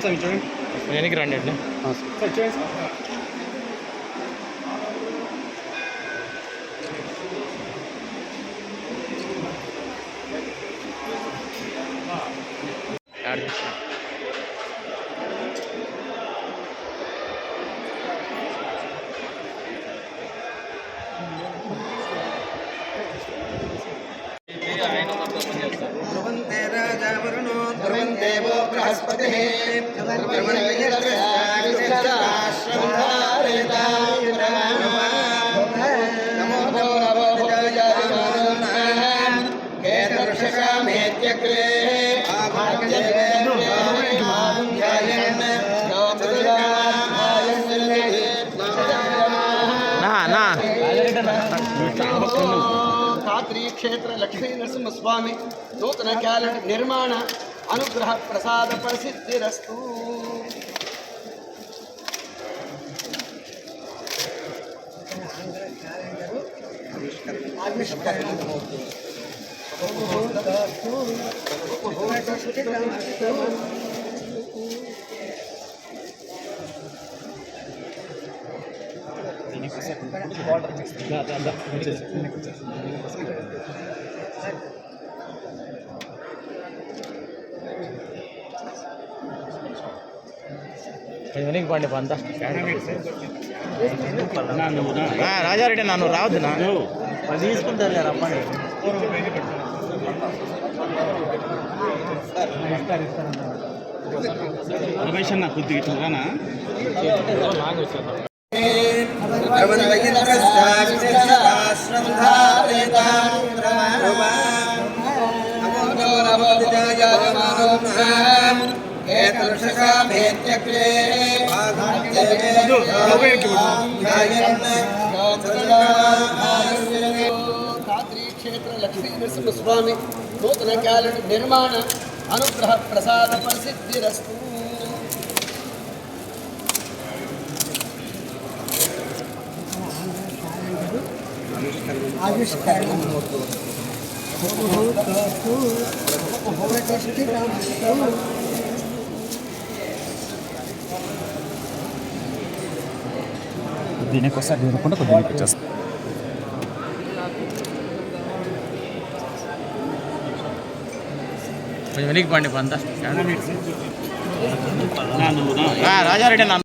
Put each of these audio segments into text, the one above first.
వెనక్కి రండి అండి. ధ్రువంతే రాజా వరుణో ధ్రువందేవో బృహస్పతిః క్షేత్ర లక్ష్మీ నరసింహస్వామి నూతన క్యాలెండర్ నిర్మాణ అనుగ్రహ ప్రసాద ప్రసిద్ధిరస్తు. వెనక్కి పండి పంత రాజారెడ్డి నన్ను రావద్దు నాకు తీసుకుంటారు కదా రమ్మని. రమేష్ అన్న కొద్దిగా ఇట్లానా లాంగ్ వచ్చాను. క్షేత్ర లక్ష్మీ నరసింహస్వామి నూతన క్యాలెండర్ నిర్మాణ అనుగ్రహ ప్రసాద ప్రసిద్ధిరస్తు. దీనికోసం దీనికుండా కొద్దిగా వచ్చేస్తాం. కొంచెం వెనక్కి పండి పంత రాజారెడ్డి నన్ను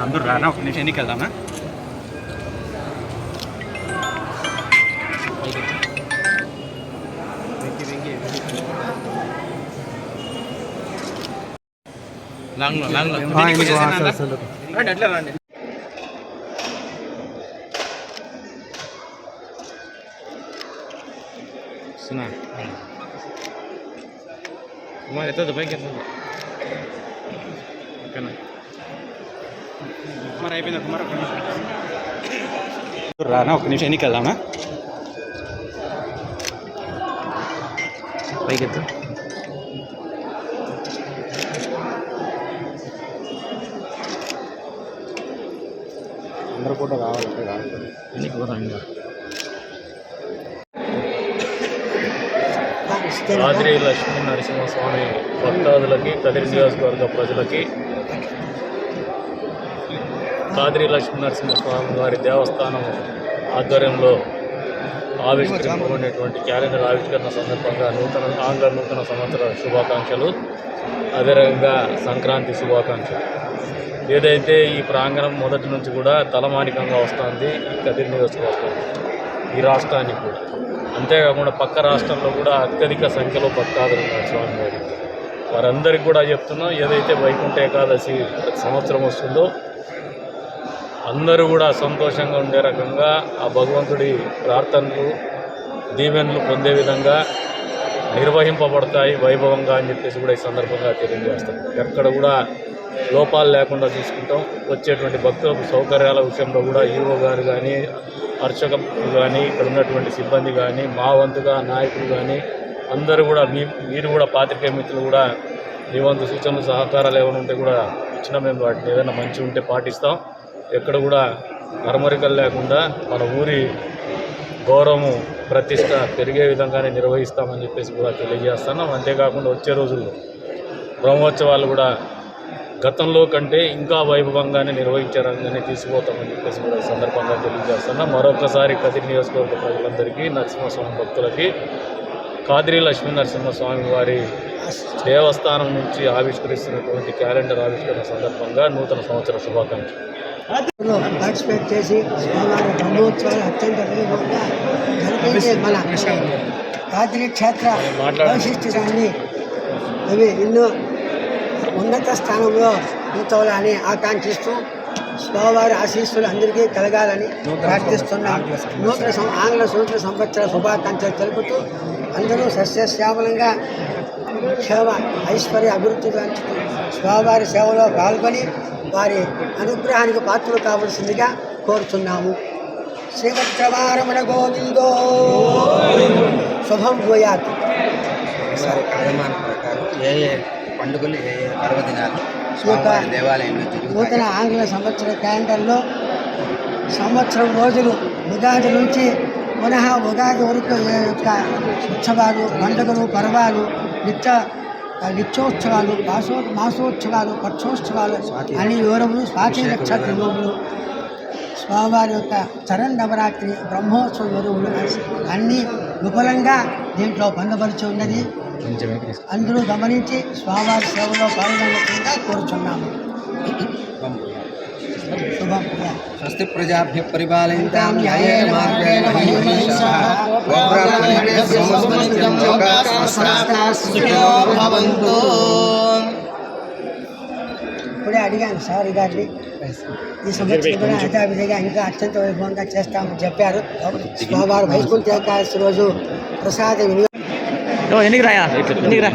అందరూ రానా ఒక నిమిషం ఎన్నికి వెళ్దామా. లాంగ్లో అట్లా రండి. కుమార్ ఎత్తదు పైకి ఎత్తదు. ఓకేనా కుమార్ అయిపోయిందా? కుమార్ రానా ఒక నిమిషం ఎన్నికి వెళ్దామా. పైకి ఎత్తు. అందరూ కూడా రావాలంటే రావాలి. ఎన్నికి పోతాం ఇంకా. కాద్రి లక్ష్మీ నరసింహస్వామి భక్తాదులకి, కదిరి నియోజకవర్గ ప్రజలకి కాద్రి లక్ష్మీ నరసింహస్వామి వారి దేవస్థానం ఆధ్వర్యంలో ఆవిష్కరింపబడినటువంటి క్యాలెండర్ ఆవిష్కరణ సందర్భంగా ఆంగ్ల నూతన సంవత్సర శుభాకాంక్షలు, అదేవిధంగా సంక్రాంతి శుభాకాంక్షలు. ఏదైతే ఈ ప్రాంగణం మొదటి నుంచి కూడా తలమానికంగా వస్తుంది ఈ కదిరి నియోజకవర్గం, ఈ రాష్ట్రానికి కూడా. అంతేకాకుండా పక్క రాష్ట్రంలో కూడా అత్యధిక సంఖ్యలో భక్తాదులు ఉన్నారు స్వామివారికి. వారందరికీ కూడా చెప్తున్నాం, ఏదైతే వైకుంఠ ఏకాదశి ప్రతి సంవత్సరం వస్తుందో అందరూ కూడా సంతోషంగా ఉండే రకంగా ఆ భగవంతుడి ప్రార్థనలు, దీవెనలు పొందే విధంగా నిర్వహింపబడతాయి వైభవంగా అని చెప్పేసి కూడా ఈ సందర్భంగా తెలియజేస్తాం. ఎక్కడ కూడా లోపాలు లేకుండా చూసుకుంటాం. వచ్చేటువంటి భక్తులకు సౌకర్యాల విషయంలో కూడా ఈవో గారు కానీ, అర్చకులు కానీ, ఇక్కడ ఉన్నటువంటి సిబ్బంది కానీ, మా వంతుగా నాయకులు కానీ అందరూ కూడా మీరు కూడా పాత్రికేయ మిత్రులు కూడా మీ వంతు సూచనలు సహకారాలు ఏమైనా ఉంటే కూడా ఇచ్చిన మేము వాటిని ఏదైనా మంచి ఉంటే పాటిస్తాం. ఎక్కడ కూడా మరమరికలు లేకుండా మన ఊరి గౌరవము, ప్రతిష్ట పెరిగే విధంగానే నిర్వహిస్తామని చెప్పేసి కూడా తెలియజేస్తున్నాం. అంతేకాకుండా వచ్చే రోజుల్లో బ్రహ్మోత్సవాలు కూడా గతంలో కంటే ఇంకా వైభవంగానే నిర్వహించే రంగానే తీసుకుపోతామని చెప్పేసి కూడా ఈ సందర్భంగా తెలియజేస్తున్నా. మరొకసారి కదిరి నియోజకవర్గ ప్రజలందరికీ, నరసింహస్వామి భక్తులకి కాదిరి లక్ష్మీ నరసింహస్వామి వారి దేవస్థానం నుంచి ఆవిష్కరిస్తున్నటువంటి క్యాలెండర్ ఆవిష్కరణ సందర్భంగా నూతన సంవత్సర శుభాకాంక్షలు. పార్టిసిపేట్ చేసి స్వామివారి బ్రహ్మోత్సవాలు అత్యంత వైభవంగా జరిపించే మన కాదిరి క్షేత్ర వైశిష్ట్యాన్ని అవి ఎన్నో ఉన్నత స్థానంలో ఉంచాలని ఆకాంక్షిస్తూ స్వామివారి ఆశీస్సులు అందరికీ కలగాలని ప్రార్థిస్తున్నాం. ఆంగ్ల సంవత్సర సంవత్సర శుభాకాంక్షలు తెలుపుతూ అందరూ సస్యశ్యామలంగా క్షేమ ఐశ్వర్య అభివృద్ధి పెంచుతూ స్వామివారి సేవలో పాల్గొని వారి అనుగ్రహానికి పాత్రలు కావలసిందిగా కోరుతున్నాము. శ్రీవత్రవారమణ గోవిందో శుభం భూయాత్. ఈసారి కార్యక్రమాల ప్రకారం ఏ పండుగలు ఏ పర్వదినాలు స్వామివారి దేవాలయంలో జరుగుతాయి? నూతన ఆంగ్ల సంవత్సర క్యాలెండర్లో సంవత్సరం రోజులు ఉగాది నుంచి పునః ఉగాది వరకు యొక్క ఉత్సవాలు, పండుగలు, పర్వాలు, నిత్యోత్సవాలు, మాసోత్సవాలు, పక్షోత్సవాలు అన్ని వివరములు, స్వాతి నక్షత్రములు, స్వామివారి యొక్క చరణ్ నవరాత్రి, బ్రహ్మోత్సవ వివరములు అన్నీ విపులంగా దీంట్లో పొందపరిచి ఉన్నది. అందరూ గమనించి స్వామివారి సేవలో పాల్గొనకుండా కోరుచున్నాము. శుభం. స్వస్తి ప్రజాభ్య పరిపాలయంతాం న్యాయేన మార్గేణ మహీం మహిషాః గోబ్రాహ్మణేభ్యో సమస్తం లోకాః సమస్తాః సుఖినో భవంతు. ఇప్పుడే అడిగాను సార్ గారిని, ఈ సంవత్సరం కూడా యథావిధిగా ఇంకా అత్యంత వైభవంగా చేస్తామని చెప్పారు. స్వామివారి వైకుంఠ ఏకాదశి రోజు ప్రసాద వినియోగం ఎన్నికి రాయా ఎన్నికి రా